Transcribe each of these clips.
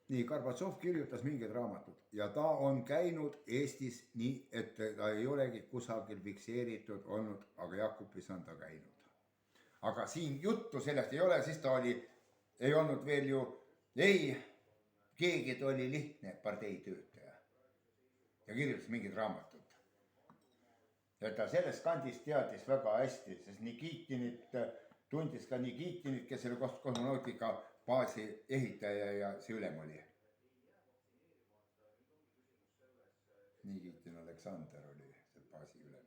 nii, Gorbatšov kirjutas mingid raamatud ja ta on käinud Eestis nii, et ta ei olegi kusagil fikseeritud olnud, aga Jakobis on ta käinud. aga siin juttu sellest ei ole, siis ta ei olnud veel ju keegi, ta oli lihtne parteitöötaja ja kirjutas mingid raamatud. ja ta sellest kandist teadis väga hästi, sest Nikitinit tundis ka Nikitinit, kes oli kosmonautika baasi ehitaja ja see ülem oli. Nikitin Aleksander oli see baasi ülem.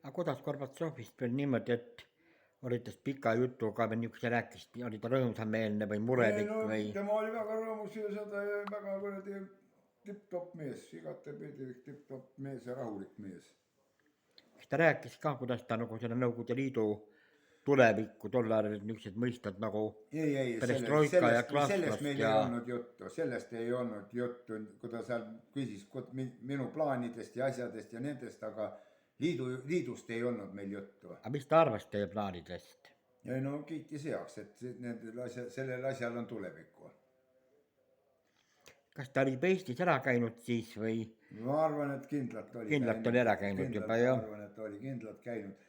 aga kuidas Gorbatšovist veel niimoodi, et oli tast pika jutuga või niisuguse rääkisid, oli ta rõõmsameelne või murelik või? tema oli väga rõõmus ja seda väga kuradi tipp-topp mees, igatepidi tipp-topp mees ja rahulik mees. kas ta rääkis ka, kuidas ta nagu selle Nõukogude Liidu tulevikku tol ajal niisugused mõistad nagu perestroika ja sellest meil ei olnud juttu, sellest ei olnud juttu, kui ta seal küsis minu plaanidest ja asjadest ja nendest, aga liidust ei olnud meil juttu. aga mis ta arvas teie plaanidest? ja no kiitis heaks, et sellel asjal on tulevikku. kas ta oli Eestis ära käinud siis või? ma arvan, et kindlalt oli ära käinud juba, jah. ma arvan, et oli kindlalt käinud.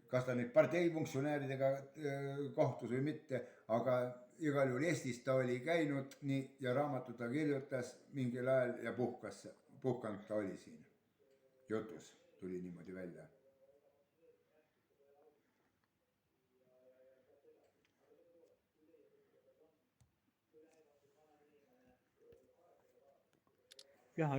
kas ta nüüd parteifunktsionääridega kohtus või mitte, aga igal juhul Eestis ta oli käinud nii ja raamatut ta kirjutas mingil ajal ja puhkanud ta oli siin. jutus tuli niimoodi välja. jah.